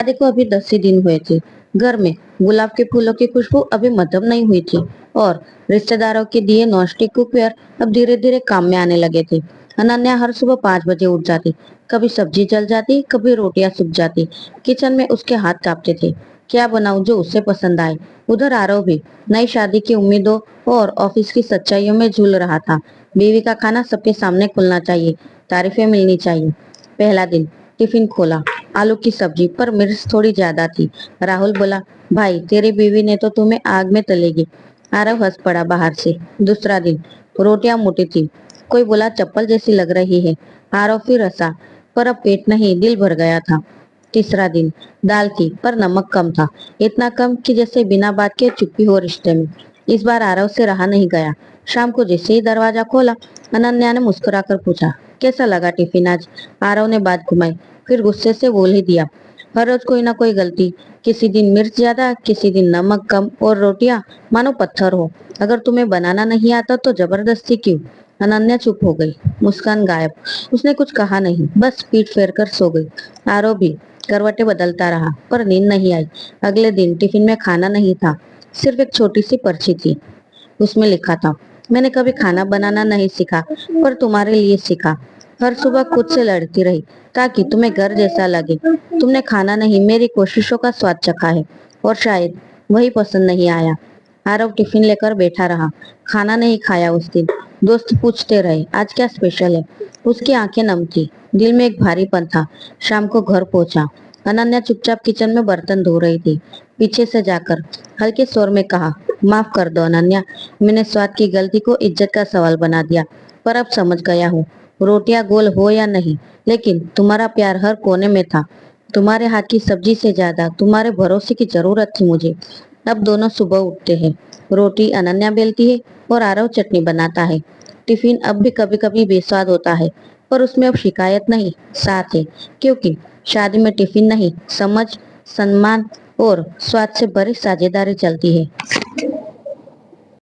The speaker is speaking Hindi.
शादी को अभी 10 ही दिन हुए थे। घर में गुलाब के फूलों की खुशबू अभी मध्यम नहीं हुई थी और रिश्तेदारों के दिए नॉनस्टिक कुकवेयर अब धीरे धीरे काम में आने लगे थे। अनन्या हर सुबह 5 बजे उठ जाती। कभी सब्जी जल जाती, कभी रोटियां सूख जाती। किचन में उसके हाथ कांपते थे। क्या बनाऊं जो उसे पसंद आए। उधर आरव भी नई शादी की उम्मीदों और ऑफिस की सच्चाइयों में झूल रहा था। बीवी का खाना सबके सामने खुलना चाहिए, तारीफें मिलनी चाहिए। पहला दिन टिफिन खोला, आलू की सब्जी पर मिर्च थोड़ी ज्यादा थी। राहुल बोला, भाई तेरी बीवी ने तो तुम्हें आग में तलेगी। आरव हंस पड़ा बाहर से। दूसरा दिन रोटियां मोटी थी। कोई बोला चप्पल जैसी लग रही है। आरव फिर हंसा, पर अब पेट नहीं दिल भर गया था। तीसरा दिन दाल थी पर नमक कम था, इतना कम कि जैसे बिना बात के चुप्पी हो रिश्ते में। इस बार आरव से रहा नहीं गया। शाम को जैसे ही दरवाजा खोला, अनन्या ने मुस्कुराकर पूछा, कैसा लगा टिफिन आज। आरव ने बात घुमाई, फिर गुस्से से बोल ही दिया, हर रोज कोई ना कोई गलती। किसी दिन मिर्च ज्यादा, किसी दिन नमक कम और रोटियां मानो पत्थर हो। अगर तुम्हें बनाना नहीं आता तो जबरदस्ती क्यों। अनन्या चुप हो गई, मुस्कान गायब। उसने कुछ कहा नहीं, बस पीठ फेर कर सो गई। आरव भी करवटें बदलता रहा, पर नींद नहीं आई। अगले दिन टिफिन में खाना नहीं था, सिर्फ एक छोटी सी पर्ची थी। उसमें लिखा था, मैंने कभी खाना बनाना नहीं सीखा, पर तुम्हारे लिए सीखा। हर सुबह खुद से लड़ती रही ताकि तुम्हें घर जैसा लगे। तुमने खाना नहीं, मेरी कोशिशों का स्वाद चखा है, और शायद वही पसंद नहीं आया। आरव टिफिन लेकर बैठा रहा। खाना नहीं खाया उस दिन। दोस्त पूछते रहे, आज क्या स्पेशल है। उसकी आंखें नम थी, दिल में एक भारीपन था। शाम को घर पहुंचा। अनन्या चुपचाप किचन में बर्तन धो रही थी। पीछे से जाकर हल्के स्वर में कहा, माफ कर दो अनन्या, मैंने स्वाद की गलती को इज्जत का सवाल बना दिया। पर अब समझ गया हूँ, रोटियां गोल हो या नहीं, लेकिन तुम्हारा प्यार हर कोने में था। तुम्हारे हाथ की सब्जी से ज्यादा तुम्हारे भरोसे की जरूरत थी मुझे। अब दोनों सुबह उठते हैं। रोटी अनन्या बेलती है और आरव चटनी बनाता है। टिफिन अब भी कभी कभी बेस्वाद होता है, पर उसमें अब शिकायत नहीं, साथ है। क्योंकि शादी में टिफिन नहीं, समझ, सम्मान और स्वाद से भरी साझेदारी चलती है।